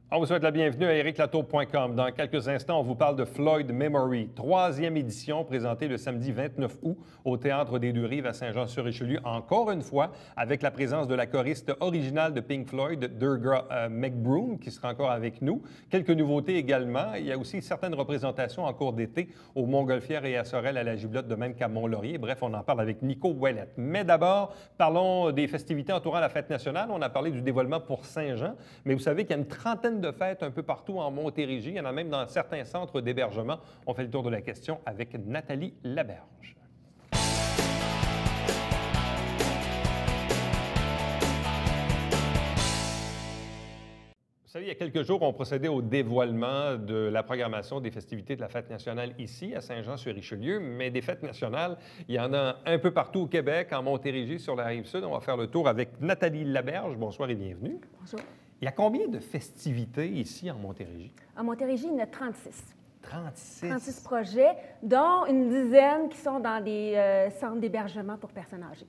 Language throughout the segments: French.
On vous souhaite la bienvenue à ericlatour.com. Dans quelques instants, on vous parle de Floyd Memory, troisième édition présentée le samedi 29 août au Théâtre des Deux-Rives à Saint-Jean-sur-Richelieu, encore une fois avec la présence de la choriste originale de Pink Floyd, Durga McBroom, qui sera encore avec nous. Quelques nouveautés également. Il y a aussi certaines représentations en cours d'été au Montgolfière et à Sorel à la Giblotte, de même qu'à Mont-Laurier. Bref, on en parle avec Nico Ouellette. Mais d'abord, parlons des festivités entourant la fête nationale. On a parlé du dévoilement pour Saint-Jean, mais vous savez qu'il y a une trentaine de fêtes un peu partout en Montérégie. Il y en a même dans certains centres d'hébergement. On fait le tour de la question avec Nathalie Laberge. Vous savez, il y a quelques jours, on procédait au dévoilement de la programmation des festivités de la Fête nationale ici, à Saint-Jean-sur-Richelieu, mais des fêtes nationales, il y en a un peu partout au Québec, en Montérégie, sur la Rive-Sud. On va faire le tour avec Nathalie Laberge. Bonsoir et bienvenue. Bonjour. Il y a combien de festivités ici en Montérégie? En Montérégie, il y en a 36. 36? 36 projets, dont une dizaine qui sont dans des centres d'hébergement pour personnes âgées.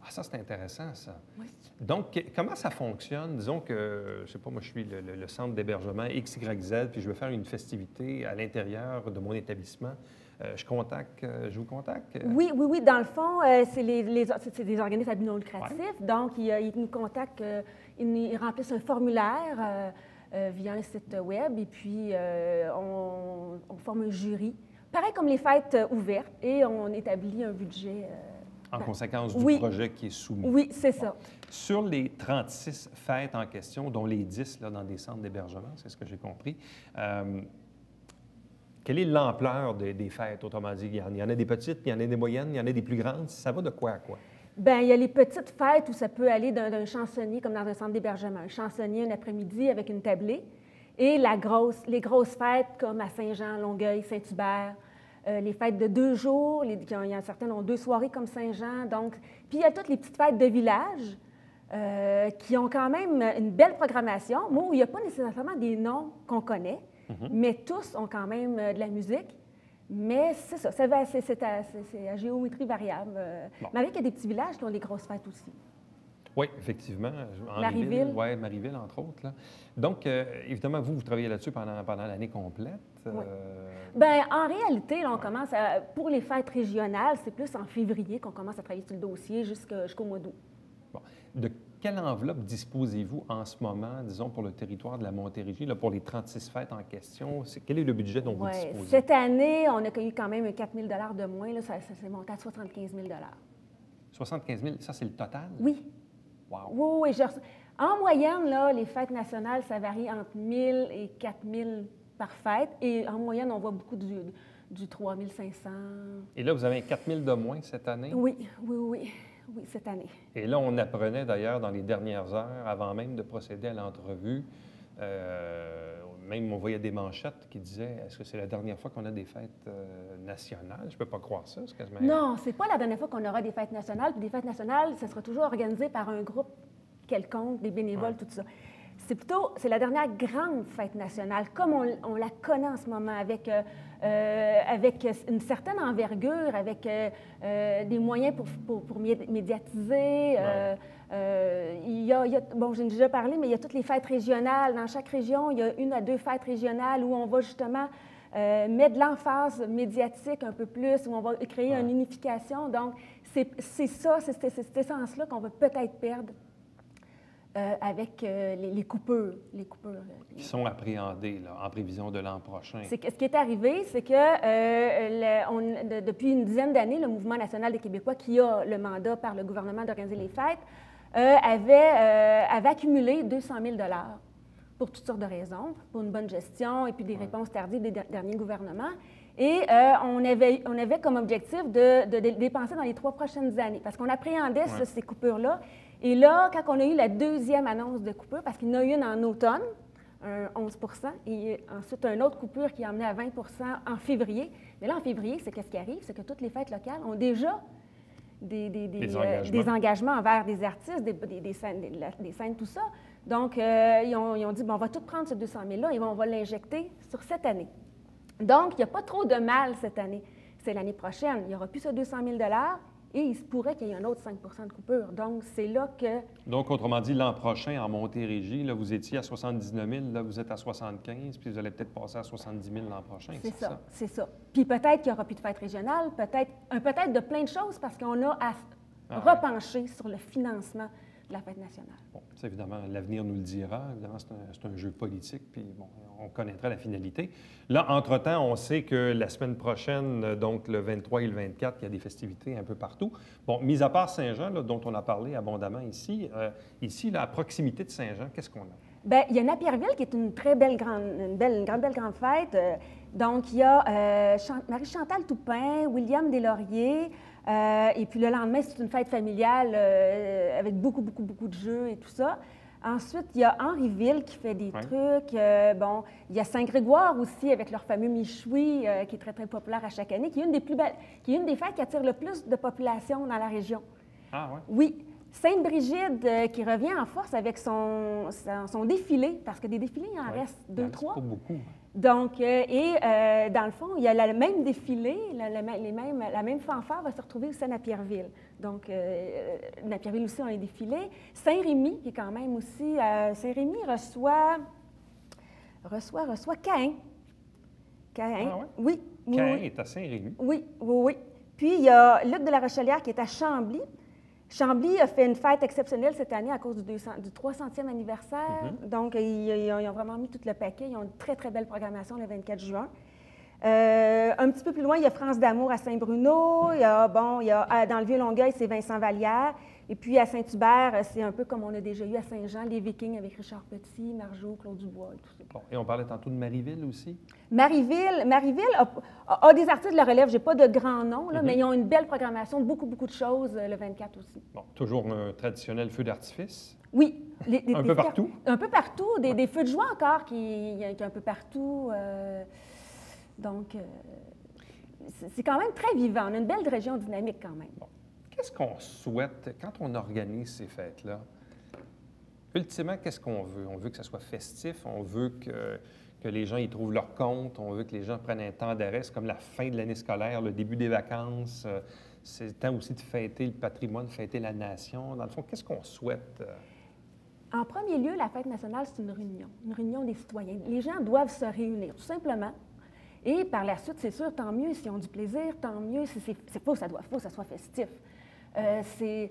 Ah, ça, c'est intéressant, ça. Oui. Donc, comment ça fonctionne? Disons que, je ne sais pas, moi, je suis le centre d'hébergement XYZ, puis je veux faire une festivité à l'intérieur de mon établissement. Je vous contacte? Oui. Dans le fond, c'est des organismes à but non lucratif. Ouais. Donc, ils nous contactent, ils remplissent un formulaire via un site web et puis on forme un jury. Pareil comme les fêtes ouvertes et on établit un budget. En conséquence du projet qui est soumis. Oui, c'est ça. Sur les 36 fêtes en question, dont les 10 là, dans des centres d'hébergement, c'est ce que j'ai compris, quelle est l'ampleur des fêtes, autrement dit? Il y en a des petites, il y en a des moyennes, il y en a des plus grandes. Ça va de quoi à quoi? Bien, il y a les petites fêtes où ça peut aller d'un chansonnier, comme dans un centre d'hébergement. Un chansonnier un après-midi avec une tablée. Et les grosses fêtes comme à Saint-Jean, Longueuil, Saint-Hubert. Les fêtes de 2 jours, il y en a certaines ont 2 soirées comme Saint-Jean. Donc, puis il y a toutes les petites fêtes de village qui ont quand même une belle programmation, mais où il n'y a pas nécessairement des noms qu'on connaît, mais tous ont quand même de la musique. Mais c'est ça, c'est à géométrie variable. Malgré qu'il y a des petits villages qui ont des grosses fêtes aussi. Oui, effectivement. Marieville. Oui, Marieville, entre autres. Là. Donc, évidemment, vous travaillez là-dessus pendant l'année complète. Oui. Bien, en réalité, là, on commence pour les fêtes régionales, c'est plus en février qu'on commence à travailler sur le dossier jusqu'au mois d'août. Bon. De quelle enveloppe disposez-vous en ce moment, disons, pour le territoire de la Montérégie, là, pour les 36 fêtes en question? Quel est le budget dont vous disposez? Cette année, on a eu quand même 4 000 de moins. Là, ça s'est monté à 75 000 75 000, ça, c'est le total? Oui. Wow. Oui. En moyenne, là, les fêtes nationales, ça varie entre 1 000 et 4 000 par fête. Et en moyenne, on voit beaucoup du 3 500. Et là, vous avez 4 000 de moins cette année? Oui, cette année. Et là, on apprenait d'ailleurs dans les dernières heures, avant même de procéder à l'entrevue, même on voyait des manchettes qui disaient « Est-ce que c'est la dernière fois qu'on a des fêtes nationales? » Je ne peux pas croire ça. C'est quasiment... Non, c'est pas la dernière fois qu'on aura des fêtes nationales. Puis des fêtes nationales, ça sera toujours organisé par un groupe quelconque, des bénévoles, tout ça. C'est la dernière grande fête nationale, comme on la connaît en ce moment, avec une certaine envergure, avec des moyens pour médiatiser. Bon, j'ai déjà parlé, mais il y a toutes les fêtes régionales. Dans chaque région, il y a 1 à 2 fêtes régionales où on va justement mettre de l'emphase médiatique un peu plus, où on va créer une unification. Donc, c'est cette essence-là qu'on va peut-être perdre avec les coupures. Qui sont appréhendées là, en prévision de l'an prochain. Ce qui est arrivé, c'est que depuis une dizaine d'années, le Mouvement national des Québécois, qui a le mandat par le gouvernement d'organiser les fêtes, avait accumulé 200 000 pour toutes sortes de raisons, pour une bonne gestion et puis des réponses tardives des derniers gouvernements. Et on avait comme objectif de dépenser dans les 3 prochaines années, parce qu'on appréhendait ces coupures-là. Et là, quand on a eu la deuxième annonce de coupure, parce qu'il y en a eu une en automne, 11 et ensuite une autre coupure qui a amené à 20 en février. Mais là, en février, qu'est-ce qui arrive? C'est que toutes les fêtes locales ont déjà des engagements envers des artistes, des scènes, tout ça. Donc, ils ont dit, bon, on va tout prendre ce 200 000-là et on va l'injecter sur cette année. Donc, il n'y a pas trop de mal cette année. C'est l'année prochaine. Il n'y aura plus ce 200 000 $. et il se pourrait qu'il y ait un autre 5 de coupure. Donc, c'est là que... Donc, autrement dit, l'an prochain, en Montérégie, là, vous étiez à 79 000, là, vous êtes à 75, puis vous allez peut-être passer à 70 000 l'an prochain. C'est ça, c'est ça. Puis peut-être qu'il n'y aura plus de fête régionale, peut-être de plein de choses, parce qu'on a à repencher sur le financement de la fête nationale. Bon, ça, évidemment, l'avenir nous le dira. Évidemment, c'est un jeu politique, puis bon, on connaîtra la finalité. Là, entre-temps, on sait que la semaine prochaine, donc le 23 et le 24, il y a des festivités un peu partout. Bon, mis à part Saint-Jean, là, dont on a parlé abondamment ici, là, à proximité de Saint-Jean, qu'est-ce qu'on a? Bien, il y a Napierville qui est une très belle grande fête. Donc, il y a Marie-Chantal Toupin, William Deslauriers, et puis le lendemain, c'est une fête familiale avec beaucoup de jeux et tout ça. Ensuite, il y a Henryville qui fait des trucs. Bon, il y a Saint-Grégoire aussi avec leur fameux Michoui qui est très populaire à chaque année, qui est une des plus belles, qui est une des fêtes qui attire le plus de population dans la région. Ah oui? Oui. Sainte-Brigide qui revient en force avec son défilé, parce que des défilés, il en reste 2, 3. Pas beaucoup. Donc, dans le fond, il y a le même défilé, la même fanfare va se retrouver aussi à Napierville. Donc, Napierville aussi a un défilé. Saint-Rémy, qui est quand même aussi... Saint-Rémy reçoit Caen. Ah ouais? Oui. Caen est à Saint-Rémy. Oui. Puis, il y a Luc de la Rochelière qui est à Chambly. Chambly a fait une fête exceptionnelle cette année à cause du 300e anniversaire. Donc, ils ont vraiment mis tout le paquet. Ils ont une très belle programmation le 24 juin. Un petit peu plus loin, il y a France d'Amour à Saint-Bruno. Il y a, dans le Vieux-Longueuil, c'est Vincent Vallière. Et puis, à Saint-Hubert, c'est un peu comme on a déjà eu à Saint-Jean, les Vikings avec Richard Petit, Marjo, Claude Dubois et tout ça. Bon, et on parlait tantôt de Marieville aussi? Marieville a des artistes de la relève. Je n'ai pas de grands noms, là, mais ils ont une belle programmation, beaucoup de choses le 24 aussi. Bon, toujours un traditionnel feu d'artifice? Oui. Un peu partout? Un peu partout. Des feux de joie encore qui est un peu partout. Donc, c'est quand même très vivant. On a une belle région dynamique quand même. Bon. Qu'est-ce qu'on souhaite quand on organise ces fêtes-là? Ultimement, qu'est-ce qu'on veut? On veut que ça soit festif, on veut que les gens y trouvent leur compte, on veut que les gens prennent un temps d'arrêt. C'est comme la fin de l'année scolaire, le début des vacances. C'est le temps aussi de fêter le patrimoine, de fêter la nation. Dans le fond, qu'est-ce qu'on souhaite? En premier lieu, la fête nationale, c'est une réunion des citoyens. Les gens doivent se réunir, tout simplement. Et par la suite, c'est sûr, tant mieux s'ils ont du plaisir, tant mieux si faut que ça soit festif. C'est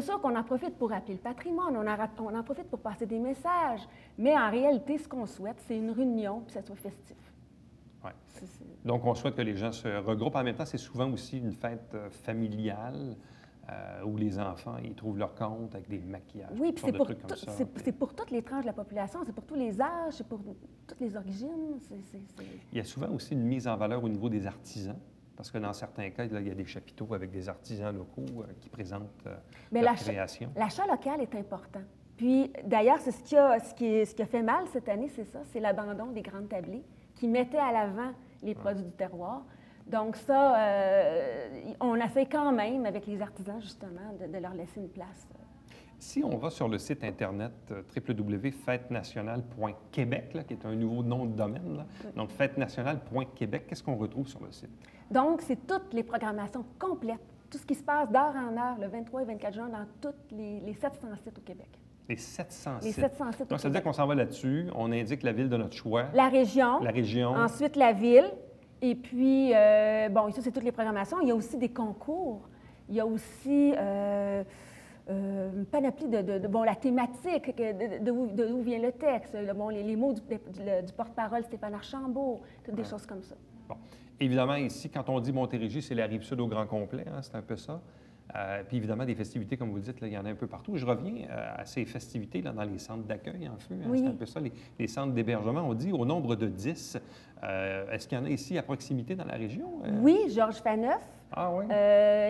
sûr qu'on en profite pour rappeler le patrimoine, on en profite pour passer des messages, mais en réalité, ce qu'on souhaite, c'est une réunion, puis que ça soit festif. Ouais. Donc, on souhaite que les gens se regroupent. En même temps, c'est souvent aussi une fête familiale où les enfants ils trouvent leur compte avec des maquillages. Oui, puis c'est pour toutes les tranches de la population, c'est pour tous les âges, c'est pour toutes les origines. Il y a souvent aussi une mise en valeur au niveau des artisans. Parce que dans certains cas, là, il y a des chapiteaux avec des artisans locaux qui présentent leur création. L'achat local est important. Puis, d'ailleurs, c'est ce qui a fait mal cette année, c'est ça, c'est l'abandon des grandes tablées qui mettaient à l'avant les produits du terroir. Donc ça, on essaie quand même, avec les artisans, justement, de leur laisser une place. Si on va sur le site Internet www.fêtenationale.québec, qui est un nouveau nom de domaine, là, donc fêtenationale.québec, qu'est-ce qu'on retrouve sur le site? Donc, c'est toutes les programmations complètes, tout ce qui se passe d'heure en heure, le 23 et 24 juin, dans tous les 700 sites au Québec. Les 700 sites? Les 700 sites. Donc, ça veut dire qu'on s'en va là-dessus, on indique la ville de notre choix. La région. Ensuite, la ville. Et puis, ça, c'est toutes les programmations. Il y a aussi des concours. Il y a aussi une panoplie la thématique, d'où vient le texte, les mots du porte-parole Stéphane Archambault, toutes des choses comme ça. Bon. Évidemment, ici, quand on dit Montérégie, c'est la Rive-Sud au grand complet, hein, c'est un peu ça. Puis évidemment, des festivités, comme vous le dites, là, il y en a un peu partout. Je reviens à ces festivités là, dans les centres d'accueil, en fait. Hein, c'est un peu ça, les centres d'hébergement. On dit au nombre de 10. Est-ce qu'il y en a ici à proximité dans la région? Oui, Georges Faneuf. Ah oui?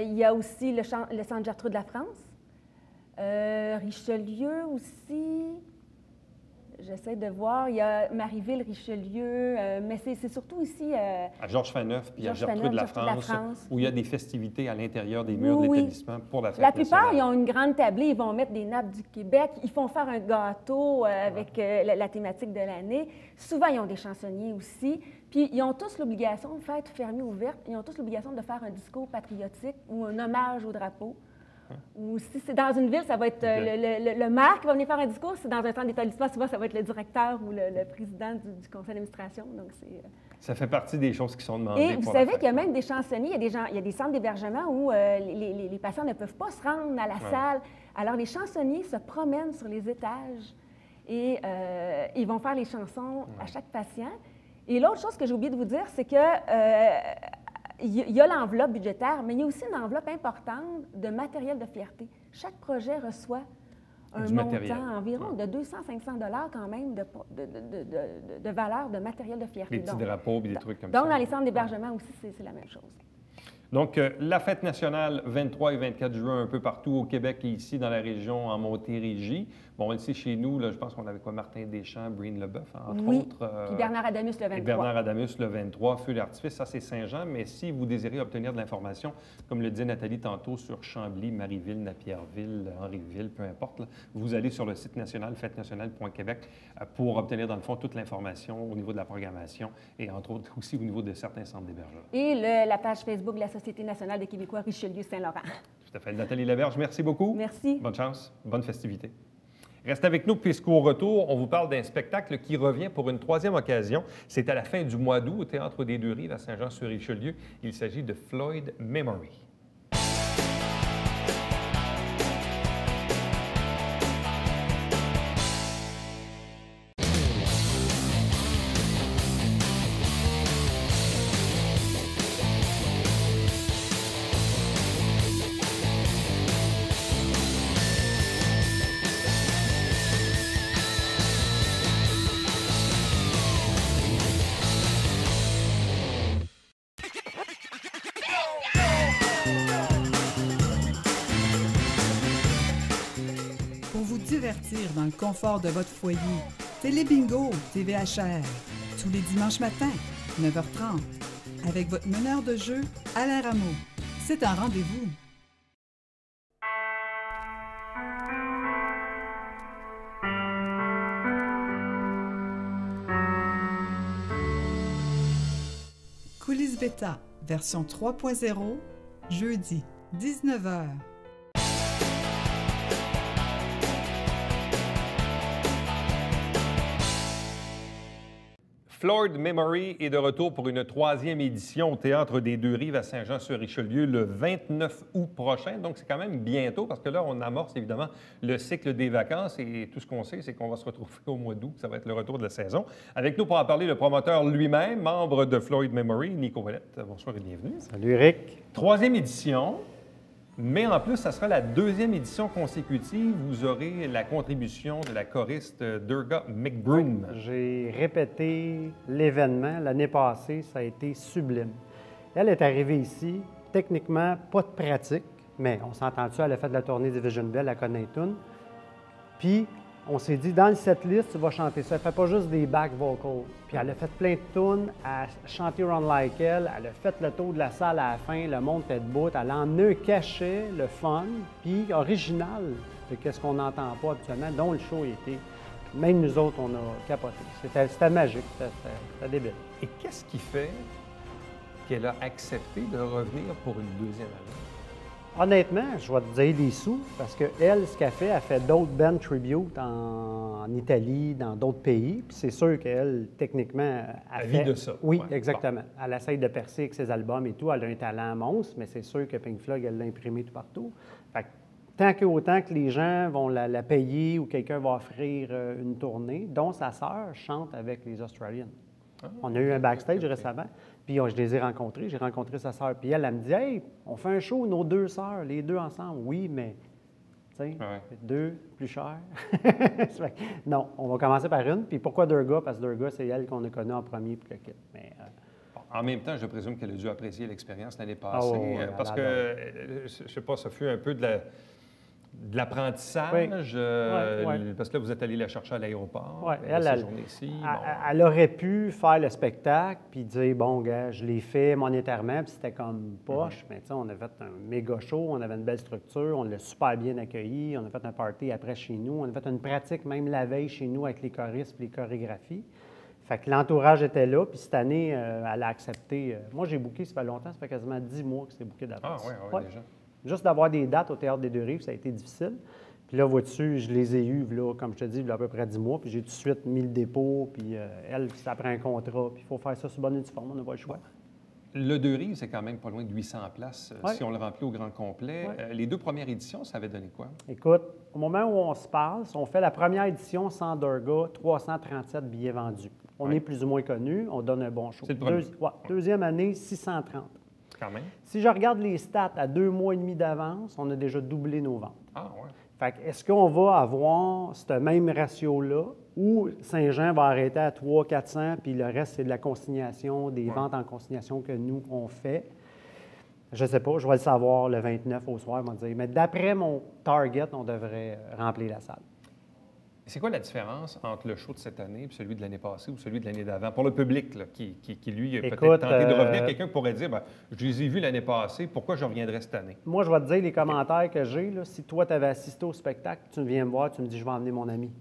Il y a aussi le centre Gertrude Lafrance. Richelieu aussi. J'essaie de voir. Il y a Marieville, Richelieu, mais c'est surtout ici... à Georges Faneuf puis à Gertrude Lafrance, où il y a des festivités à l'intérieur des murs de l'établissement pour la fête nationale. La plupart, nationale. ils ont une grande tablée, ils vont mettre des nappes du Québec, ils font faire un gâteau avec la thématique de l'année. Souvent, ils ont des chansonniers aussi. Puis ils ont tous l'obligation, fête fermée ou ouverte, ils ont tous l'obligation de faire un discours patriotique ou un hommage au drapeau. Ou si c'est dans une ville, ça va être le maire qui va venir faire un discours. Si c'est dans un centre d'établissement, souvent, ça va être le directeur ou le président du conseil d'administration. Donc, ça fait partie des choses qui sont demandées. Et vous savez qu'il y a même des chansonniers, il y a des centres d'hébergement où les patients ne peuvent pas se rendre à la salle. Alors, les chansonniers se promènent sur les étages et ils vont faire les chansons à chaque patient. Et l'autre chose que j'ai oublié de vous dire, c'est que il y a l'enveloppe budgétaire, mais il y a aussi une enveloppe importante de matériel de fierté. Chaque projet reçoit un montant environ de 200-500 $ quand même de valeur de matériel de fierté. Des petits drapeaux et des trucs comme ça. Donc, dans les centres d'hébergement aussi, c'est la même chose. Donc, la fête nationale, 23 et 24 juin, un peu partout au Québec et ici dans la région, en Montérégie. Bon, ici, chez nous, là, je pense qu'on avait quoi? Martin Deschamps, Breen Leboeuf, entre autres. Puis Bernard Adamus le 23. Et Bernard Adamus le 23, feu d'artifice, ça c'est Saint-Jean. Mais si vous désirez obtenir de l'information, comme le disait Nathalie tantôt, sur Chambly, Marieville, Napierville, Henrieville, peu importe, là, vous allez sur le site national, fêtenationale.québec, pour obtenir dans le fond toute l'information au niveau de la programmation et entre autres aussi au niveau de certains centres d'hébergement. Et la page Facebook de la Société nationale des Québécois Richelieu-Saint-Laurent. Tout à fait. Nathalie Laberge, merci beaucoup. Merci. Bonne chance, bonne festivité. Restez avec nous puisqu'au retour, on vous parle d'un spectacle qui revient pour une troisième occasion. C'est à la fin du mois d'août au Théâtre des Deux-Rives à Saint-Jean-sur-Richelieu. Il s'agit de Floyd Memory. Divertir dans le confort de votre foyer. Télé-bingo, TVHR, tous les dimanches matins, 9h30, avec votre meneur de jeu, Alain Rameau. C'est un rendez-vous. Coulisses Bêta, version 3.0, jeudi, 19h. Floyd Memory est de retour pour une troisième édition au Théâtre des Deux-Rives à Saint-Jean-sur-Richelieu le 29 août prochain. Donc, c'est quand même bientôt parce que là, on amorce évidemment le cycle des vacances et tout ce qu'on sait, c'est qu'on va se retrouver au mois d'août. Ça va être le retour de la saison. Avec nous pour en parler, le promoteur lui-même, membre de Floyd Memory, Nico Ouellette. Bonsoir et bienvenue. Salut, Eric. Troisième édition. Mais en plus, ça sera la deuxième édition consécutive. Vous aurez la contribution de la choriste Durga McBroom. J'ai répété l'événement l'année passée, ça a été sublime. Elle est arrivée ici, techniquement, pas de pratique, mais on s'entend-tu, elle a fait de la tournée Division Bell à Connington. Puis, on s'est dit, dans le setlist, tu vas chanter ça. Elle ne fait pas juste des back vocals. Puis elle a fait plein de tunes, elle a chanté Run Like Elle, elle a fait le tour de la salle à la fin, le monde était debout, elle en a un cachet, le fun, puis original de qu'est-ce qu'on n'entend pas habituellement, dont le show était. Même nous autres, on a capoté. C'était magique, c'était débile. Et qu'est-ce qui fait qu'elle a accepté de revenir pour une deuxième année? Honnêtement, je vais te dire des sous, parce qu'elle, ce qu'elle fait d'autres band tribute en Italie, dans d'autres pays. Puis c'est sûr qu'elle, techniquement, elle vit de ça. Oui, ouais. exactement. Bon. Elle essaye de percer avec ses albums et tout. Elle a un talent monstre, mais c'est sûr que Pink Floyd, elle l'a imprimé tout partout. Fait que, tant qu'autant que les gens vont la payer ou quelqu'un va offrir une tournée, dont sa sœur chante avec les Australians. On a eu un backstage récemment, puis je les ai rencontrés. J'ai rencontré sa sœur, puis elle me dit « Hey, on fait un show, nos deux sœurs, les deux ensemble. » Oui, mais, tu sais, deux, plus cher. Non, on va commencer par une. Puis pourquoi Durga? Parce que Durga, c'est elle qu'on a connue en premier, puis le kit. Mais, en même temps, je présume qu'elle a dû apprécier l'expérience l'année passée, parce que, je ne sais pas, ça fut un peu de l'apprentissage, parce que là, vous êtes allé la chercher à l'aéroport, cette journée-ci. Elle aurait pu faire le spectacle puis dire, bon, gars, je l'ai fait monétairement, puis c'était comme poche, mais tu sais, on a fait un méga show, on avait une belle structure, on l'a super bien accueilli, on a fait un party après chez nous, on a fait une pratique même la veille chez nous avec les choristes et les chorégraphies. Fait que l'entourage était là, puis cette année, elle a accepté. Moi, j'ai booké, ça fait longtemps, ça fait quasiment 10 mois que c'est booké d'avance. Ah, oui, déjà. Juste d'avoir des dates au Théâtre des Deux-Rives, ça a été difficile. Puis là, vois-tu, je les ai eus, là, comme je te dis, il y a à peu près 10 mois, puis j'ai tout de suite mis le dépôt, puis elle, ça prend un contrat, puis il faut faire ça sur bonne uniforme, on n'a pas le choix. Le Deux-Rives, c'est quand même pas loin de 800 places si on le remplit au grand complet. Les 2 premières éditions, ça avait donné quoi? Écoute, au moment où on se passe, on fait la première édition sans Durga, 337 billets vendus. On est plus ou moins connu, on donne un bon show. C'est le premier. Deuxième année, 630. Quand même. Si je regarde les stats à 2 mois et demi d'avance, on a déjà doublé nos ventes. Ah, oui. Fait que est-ce qu'on va avoir ce même ratio-là ou Saint-Jean va arrêter à 300-400 puis le reste, c'est de la consignation, des ventes en consignation que nous, on fait? Je ne sais pas, je vais le savoir le 29 au soir, on va dire. Mais d'après mon target, on devrait remplir la salle. C'est quoi la différence entre le show de cette année et celui de l'année passée ou celui de l'année d'avant? Pour le public, là, qui lui, a peut-être tenté de revenir, quelqu'un pourrait dire, ben, je les ai vus l'année passée, pourquoi je reviendrai cette année? Moi, je vais te dire les commentaires que j'ai. Là, si toi, tu avais assisté au spectacle, tu viens me voir, tu me dis, je vais emmener mon ami.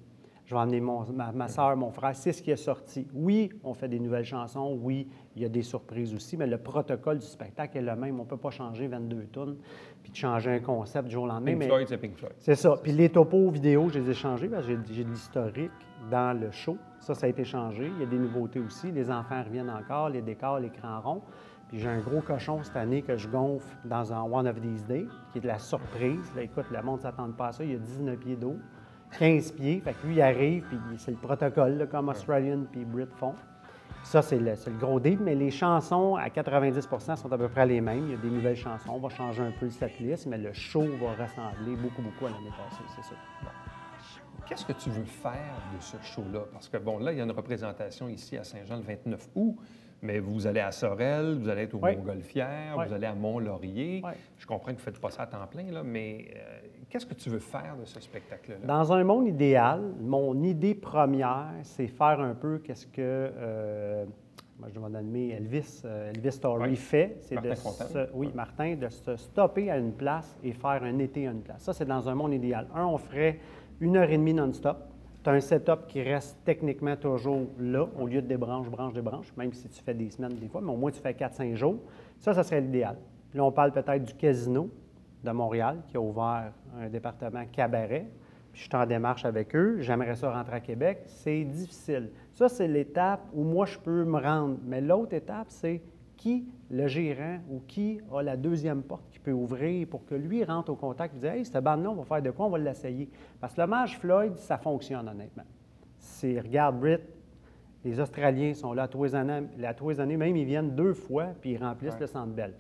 Je vais emmener ma soeur, mon frère. C'est ce qui est sorti. Oui, on fait des nouvelles chansons. Oui, il y a des surprises aussi, mais le protocole du spectacle est le même. On ne peut pas changer 22 tunes puis de changer un concept du jour au lendemain. Pink Floyd, c'est Pink Floyd. C'est ça. Puis les topos vidéo, je les ai changés parce que j'ai de l'historique dans le show. Ça a été changé. Il y a des nouveautés aussi. Les enfants reviennent encore, les décors, l'écran rond. Puis j'ai un gros cochon cette année que je gonfle dans un One of These Days, qui est de la surprise. Là, écoute, le monde ne s'attend pas à ça. Il y a 19 pieds d'eau. 15 pieds, fait que lui, il arrive, puis c'est le protocole, là, comme Australian puis Brit font. Ça, c'est le gros deal, mais les chansons, à 90 sont à peu près les mêmes. Il y a des nouvelles chansons, on va changer un peu le setlist, mais le show va ressembler beaucoup à l'année passée, c'est ça. Bon. Qu'est-ce que tu veux faire de ce show-là? Parce que, bon, là, il y a une représentation ici à Saint-Jean le 29 août, mais vous allez à Sorel, vous allez être au Montgolfière, vous allez à Mont-Laurier. Je comprends que vous ne faites pas ça à temps plein, là, mais qu'est-ce que tu veux faire de ce spectacle-là? Dans un monde idéal, mon idée première, c'est faire un peu qu'est-ce que, moi je vais nommer Elvis Story fait. C'est Martin, de se stopper à une place et faire un été à une place. Ça, c'est dans un monde idéal. On ferait 1h30 non-stop. Tu as un setup qui reste techniquement toujours là, au lieu de des branches, même si tu fais des semaines des fois, mais au moins tu fais 4-5 jours. Ça serait l'idéal. Là, on parle peut-être du Casino de Montréal qui a ouvert un département cabaret. Puis je suis en démarche avec eux. J'aimerais ça rentrer à Québec. C'est difficile. Ça, c'est l'étape où moi, je peux me rendre. Mais l'autre étape, c'est qui, le gérant ou qui a la deuxième porte qui peut ouvrir pour que lui rentre au contact et dise « Hey, cette bande-là, on va faire de quoi? On va l'essayer. » Parce que l'hommage Floyd, ça fonctionne honnêtement. Regarde Brit, les Australiens sont là tous les années, même ils viennent 2 fois puis ils remplissent le Centre Bell.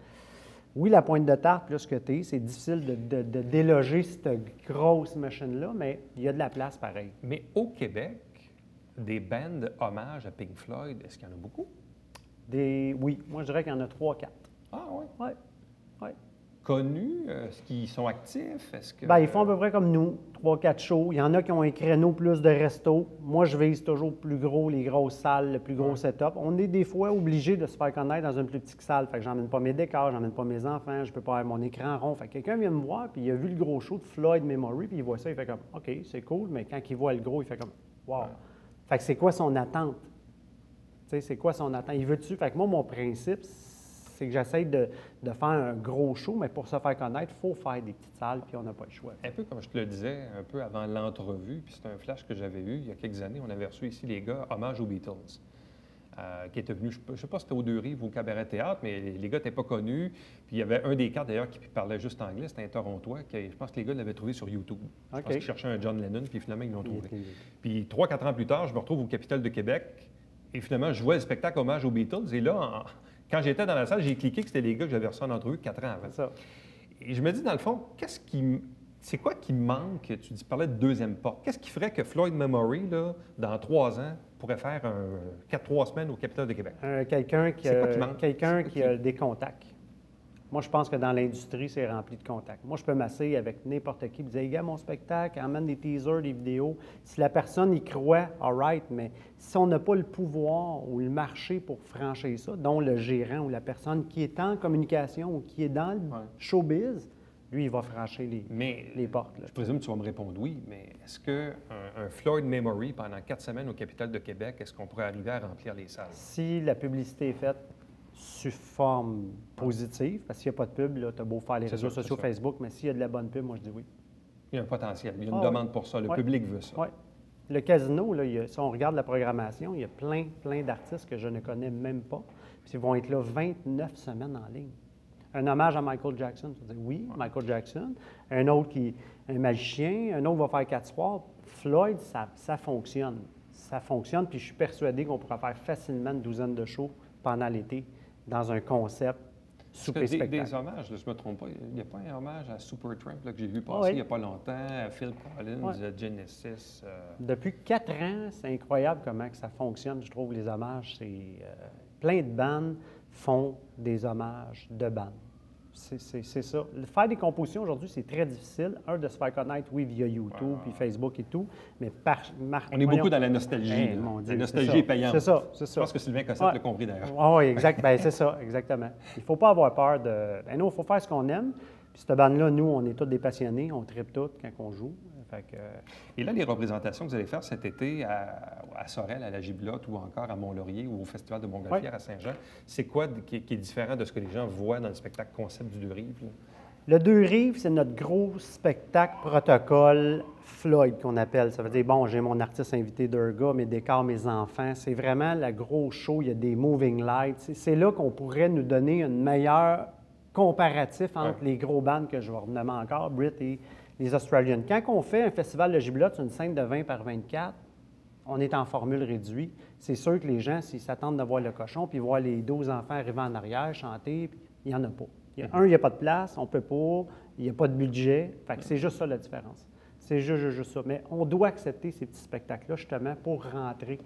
Oui, la pointe de tarte, plus que t'es, c'est difficile de déloger cette grosse machine-là, mais il y a de la place pareil. Mais au Québec, des bands hommage à Pink Floyd, est-ce qu'il y en a beaucoup? Oui, moi je dirais qu'il y en a 3-4. Ah oui? Oui. Connus? Est-ce qu'ils sont actifs? Bien, ils font à peu près comme nous, 3-4 shows. Il y en a qui ont un créneau plus de resto. Moi, je vise toujours plus gros, les grosses salles, le plus gros setup. On est des fois obligé de se faire connaître dans une plus petite salle. Fait que j'emmène pas mes décors, j'emmène pas mes enfants, je peux pas avoir mon écran rond. Fait que quelqu'un vient me voir, puis il a vu le gros show de Floyd Memory, puis il voit ça, il fait comme « OK, c'est cool », mais quand il voit le gros, il fait comme « Wow ». Fait que c'est quoi son attente? Tu sais, c'est quoi son attente? Il veut-tu? Fait que moi, mon principe, c'est que j'essaie de faire un gros show, mais pour se faire connaître, il faut faire des petites salles, puis on n'a pas le choix. Un peu comme je te le disais, un peu avant l'entrevue, puis c'est un flash que j'avais eu il y a quelques années, on avait reçu ici les gars Hommage aux Beatles, qui étaient venus, je ne sais pas si c'était au Deux-Rives ou au Cabaret Théâtre, mais les gars n'étaient pas connus. Puis il y avait un des quatre d'ailleurs qui parlait juste anglais, c'était un Torontois, je pense que les gars l'avaient trouvé sur YouTube. Je pense qu'ils cherchaient un John Lennon, puis finalement ils l'ont trouvé. Puis 3-4 ans plus tard, je me retrouve au Capitole de Québec, et finalement je vois le spectacle Hommage aux Beatles, et là, quand j'étais dans la salle, j'ai cliqué que c'était les gars que j'avais reçus en entrevue 4 ans avant. Ça. Et je me dis, dans le fond, c'est quoi qui manque? Tu parlais de deuxième porte. Qu'est-ce qui ferait que Floyd Memory, là, dans 3 ans, pourrait faire 3 semaines au Capitole de Québec? Quelqu'un qui a des contacts. Moi, je pense que dans l'industrie, c'est rempli de contacts. Moi, je peux m'asseoir avec n'importe qui et dire « Gars, mon spectacle, emmène des teasers, des vidéos. » Si la personne y croit, all right, mais si on n'a pas le pouvoir ou le marché pour franchir ça, dont le gérant ou la personne qui est en communication ou qui est dans le showbiz, Lui, il va franchir les portes. Là. Je présume que tu vas me répondre oui, mais est-ce qu'un Floyd Memory pendant 4 semaines au Capitole de Québec, est-ce qu'on pourrait arriver à remplir les salles? Si la publicité est faite sous forme positive, parce qu'il n'y a pas de pub, tu as beau faire les réseaux sociaux, Facebook, mais s'il y a de la bonne pub, moi, je dis oui. Il y a un potentiel, il y a une demande pour ça, le public veut ça. Oui. Le casino, là, si on regarde la programmation, il y a plein d'artistes que je ne connais même pas. Puis ils vont être là 29 semaines en ligne. Un hommage à Michael Jackson, tu vas dire oui, Michael Jackson. Un autre un magicien, un autre va faire 4 soirs. Floyd, ça fonctionne. Ça fonctionne, puis je suis persuadé qu'on pourra faire facilement une douzaine de shows pendant l'été dans un concept super-spectacle. Des hommages, je ne me trompe pas, il n'y a pas un hommage à Supertramp que j'ai vu passer il n'y a pas longtemps, à Phil Collins, à Genesis. Depuis 4 ans, c'est incroyable comment que ça fonctionne, je trouve, les hommages. C'est plein de bandes font des hommages de bandes. C'est ça. Faire des compositions aujourd'hui, c'est très difficile. De se faire connaître, oui, via YouTube, puis Facebook et tout, mais on est beaucoup dans la nostalgie. La nostalgie est payante. C'est ça. Je pense que Sylvain Cossette l'a compris d'ailleurs. Oui, exact. C'est ça, exactement. Il ne faut pas avoir peur de... non, il faut faire ce qu'on aime. Puis cette bande-là, nous, on est tous des passionnés, on tripe tous quand on joue. Et là, les représentations que vous allez faire cet été à Sorel, à la Giblotte ou encore à Mont-Laurier ou au Festival de Montgolfière à Saint-Jean, c'est quoi qui est différent de ce que les gens voient dans le spectacle concept du Deux-Rives? Le Deux-Rives, c'est notre gros spectacle protocole Floyd qu'on appelle. Ça veut dire, bon, j'ai mon artiste invité Durga, mes décors, mes enfants. C'est vraiment le gros show. Il y a des moving lights. C'est là qu'on pourrait nous donner une meilleure comparatif entre les gros bands que je vais renommer encore, Brit et les Australians. Quand on fait un festival de Giblotte sur une scène de 20 par 24, on est en formule réduite. C'est sûr que les gens, s'ils s'attendent de voir le cochon puis voir les 12 enfants arriver en arrière, chanter, il n'y en a pas. Il n'y a pas de place, on ne peut pas, il n'y a pas de budget. Fait que c'est juste ça la différence. C'est juste ça. Mais on doit accepter ces petits spectacles-là, justement, pour rentrer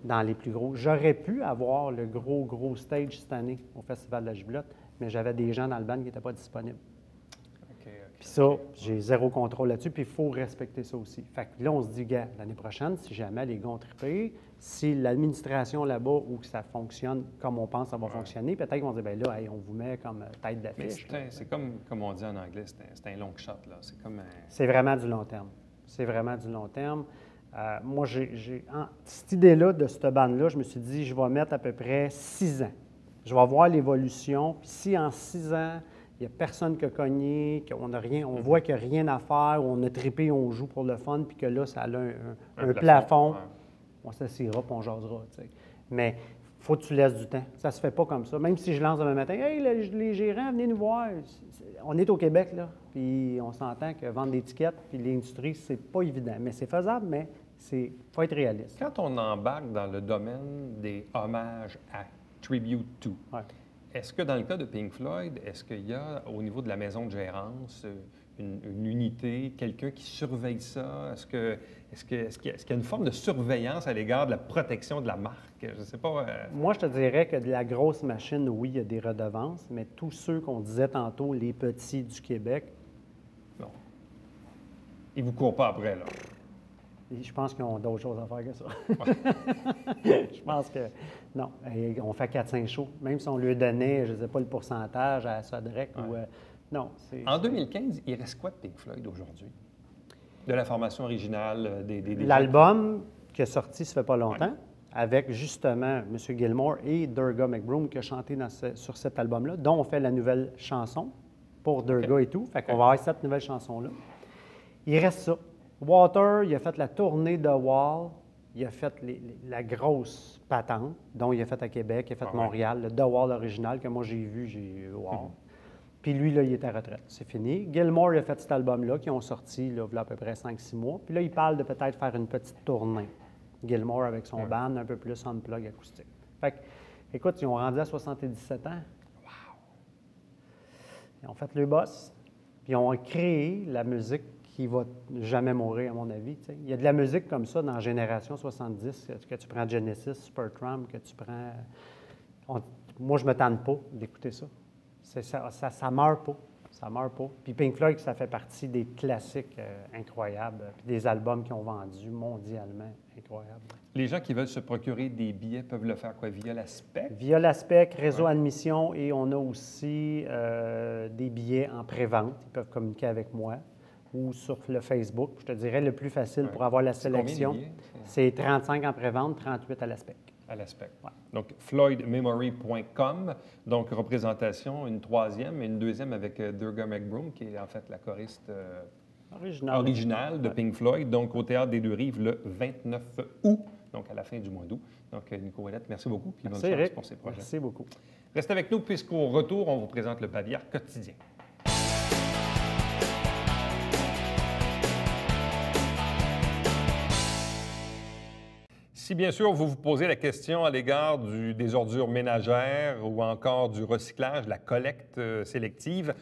dans les plus gros. J'aurais pu avoir le gros stage cette année au Festival de la Giblotte, mais j'avais des gens dans le band qui n'étaient pas disponibles. Puis ça, j'ai zéro contrôle là-dessus, puis il faut respecter ça aussi. Fait que là, on se dit, gars, l'année prochaine, si jamais les gars ont trippé, si l'administration là-bas ou que ça fonctionne comme on pense que ça va fonctionner, peut-être qu'ils vont dire, bien là, on vous met comme tête d'affiche. C'est comme on dit en anglais, c'est un long shot, là. C'est comme C'est vraiment du long terme. C'est vraiment du long terme. Moi, cette idée-là de cette bande-là, je me suis dit, je vais mettre à peu près 6 ans. Je vais voir l'évolution, puis si en 6 ans, il n'y a personne qui a cogné, qu'on a rien, on voit qu'il n'y a rien à faire, on a trippé, on joue pour le fun, puis que là, ça a un plafond, on s'assira puis on jasera. T'sais. Mais il faut que tu laisses du temps. Ça ne se fait pas comme ça. Même si je lance demain matin, « Hey, les gérants, venez nous voir. » On est au Québec, là, puis on s'entend que vendre des tickets, puis l'industrie, c'est pas évident. Mais c'est faisable, mais il faut être réaliste. Quand on embarque dans le domaine des hommages à Tribute to, est-ce que dans le cas de Pink Floyd, est-ce qu'il y a, au niveau de la maison de gérance, une unité, quelqu'un qui surveille ça? Est-ce qu'il y a une forme de surveillance à l'égard de la protection de la marque? Je ne sais pas. Moi, je te dirais que de la grosse machine, oui, il y a des redevances, mais tous ceux qu'on disait tantôt, les petits du Québec... Non. Ils ne vous courent pas après, là? Je pense qu'ils ont d'autres choses à faire que ça. Je pense que non. On fait 4-5 shows. Même si on lui donnait, je ne sais pas, le pourcentage à Sodrec ou... non. En 2015, il reste quoi de Pink Floyd aujourd'hui? De la formation originale, des L'album qui est sorti ça fait pas longtemps, avec justement M. Gilmour et Durga McBroom qui a chanté sur cet album-là, dont on fait la nouvelle chanson pour Durga et tout. Fait qu'on va avoir cette nouvelle chanson-là. Il reste ça. Water, il a fait la tournée de Wall, il a fait la grosse patente, dont il a fait à Québec, il a fait Montréal, le The Wall original que moi j'ai vu, wow. Puis lui, là, il est à retraite, c'est fini. Gilmour, il a fait cet album-là, qui ont sorti, là, il y a à peu près 5-6 mois. Puis là, il parle de peut-être faire une petite tournée. Gilmour avec son band, un peu plus unplug acoustique. Fait que, écoute, ils ont rendu à 77 ans. Wow! Ils ont fait le boss, puis ils ont créé la musique qui va jamais mourir, à mon avis. T'sais. Il y a de la musique comme ça dans la génération 70, que tu prends Genesis, Supertramp, que tu prends... moi, je ne me tente pas d'écouter ça. Ça ne meurt pas. Ça ne meurt pas. Puis Pink Floyd, ça fait partie des classiques incroyables, puis des albums qui ont vendu mondialement incroyables. Les gens qui veulent se procurer des billets peuvent le faire quoi? Via la SPEC? Via la SPEC, réseau admission, et on a aussi des billets en pré-vente. Ils peuvent communiquer avec moi ou sur le Facebook. Je te dirais le plus facile pour avoir la sélection, c'est 35 en pré-vente, 38 à la SPEC. À la SPEC. Ouais. Donc, floydmemory.com. Donc, représentation, une troisième et une deuxième avec Durga McBroom, qui est en fait la choriste originale de Pink Floyd. Donc, au Théâtre des Deux-Rives, le 29 août, donc à la fin du mois d'août. Donc, Nico Ouellette, merci beaucoup. Puis bonne chance pour ces projets. Merci beaucoup. Restez avec nous, puisqu'au retour, on vous présente le Pavillard quotidien. Si bien sûr vous vous posez la question à l'égard des ordures ménagères ou encore du recyclage, la collecte sélective,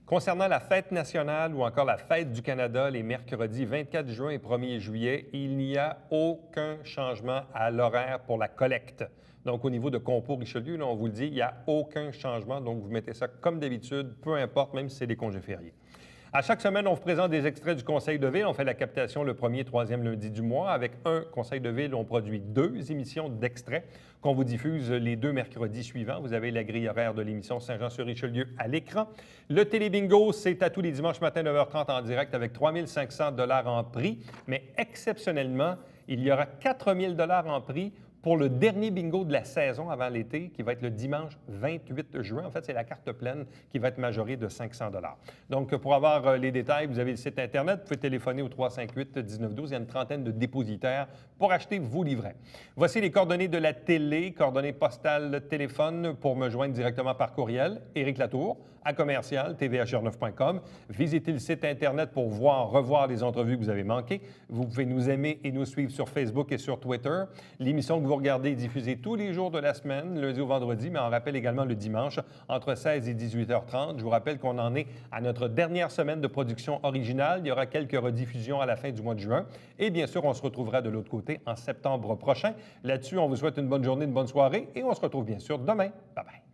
concernant la fête nationale ou encore la fête du Canada, les mercredis 24 juin et 1er juillet, il n'y a aucun changement à l'horaire pour la collecte. Donc, au niveau de Compo Richelieu, là, on vous le dit, il n'y a aucun changement. Donc, vous mettez ça comme d'habitude, peu importe, même si c'est des congés fériés. À chaque semaine, on vous présente des extraits du Conseil de ville. On fait la captation le premier et troisième lundi du mois. Avec un Conseil de ville, on produit 2 émissions d'extraits qu'on vous diffuse les 2 mercredis suivants. Vous avez la grille horaire de l'émission Saint-Jean-sur-Richelieu à l'écran. Le Télébingo, c'est à tous les dimanches matin 9h30 en direct avec 3 500 $ en prix. Mais exceptionnellement, il y aura 4 000 $ en prix pour le dernier bingo de la saison avant l'été, qui va être le dimanche 28 juin. En fait, c'est la carte pleine qui va être majorée de 500 $. Donc, pour avoir les détails, vous avez le site Internet. Vous pouvez téléphoner au 358-1912. Il y a une trentaine de dépositaires pour acheter vos livrets. Voici les coordonnées de la télé, coordonnées postales, téléphone pour me joindre directement par courriel. Éric Latour, à commercial, tvhr9.com. Visitez le site Internet pour revoir les entrevues que vous avez manquées. Vous pouvez nous aimer et nous suivre sur Facebook et sur Twitter. L'émission que vous regardez est diffusée tous les jours de la semaine, lundi au vendredi, mais on rappelle également le dimanche, entre 16 et 18h30. Je vous rappelle qu'on en est à notre dernière semaine de production originale. Il y aura quelques rediffusions à la fin du mois de juin. Et bien sûr, on se retrouvera de l'autre côté en septembre prochain. Là-dessus, on vous souhaite une bonne journée, une bonne soirée et on se retrouve bien sûr demain. Bye-bye.